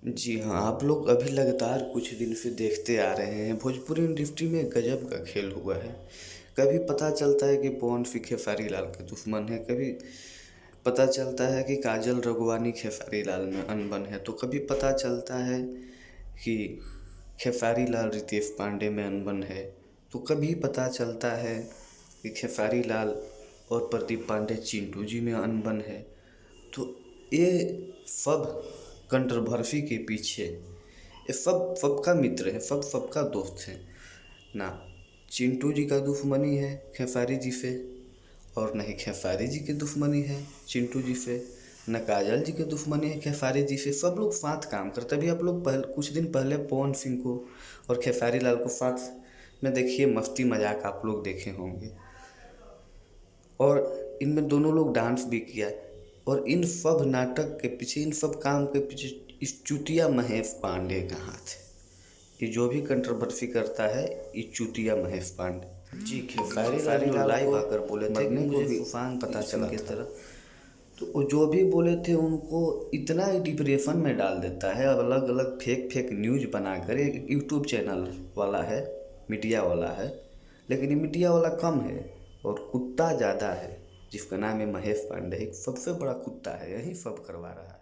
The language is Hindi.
जी हाँ, आप लोग अभी लगातार कुछ दिन से देखते आ रहे हैं, भोजपुरी इंडस्ट्री में गजब का खेल हुआ है। कभी पता चलता है कि पवन सिंह खेसारी लाल के दुश्मन है, कभी पता चलता है कि काजल राघवानी खेसारी लाल में अनबन है, तो कभी पता चलता है कि खेसारी लाल रितेश पांडे में अनबन है, तो कभी पता चलता है कि खेसारी लाल और प्रदीप पांडे चिंटू जी में अनबन है। तो ये सब कंट्रोवर्सी के पीछे ये सब सबका मित्र है, सब सबका दोस्त है ना। चिंटू जी का दुश्मनी है खेसारी जी से, और नहीं खेसारी जी की दुश्मनी है चिंटू जी से, न काजल जी की दुश्मनी है खेसारी जी से। सब लोग साथ काम करते। अभी आप लोग कुछ दिन पहले पवन सिंह को और खेसारी लाल को साथ में देखिए, मस्ती मजाक आप लोग देखे होंगे, और इनमें दोनों लोग डांस भी किया। और इन सब नाटक के पीछे, इन सब काम के पीछे इस चुतिया महेश पांडे का हाथ है। ये जो भी कंट्रोवर्सी करता है, ये चुतिया महेश पांडे जी। खेसारी लाल लाइव आकर बोले थे कि मुझे तूफान पता चला की तरह, तो वो जो भी बोले थे उनको इतना ही डिप्रेशन में डाल देता है। अलग अलग फेक फेक न्यूज बनाकर, एक यूट्यूब चैनल वाला है, मीडिया वाला है, लेकिन ये मीडिया वाला कम है और कुत्ता ज़्यादा है, जिसका नाम है महेश पांडे। एक सबसे बड़ा कुत्ता है, यही सब करवा रहा है।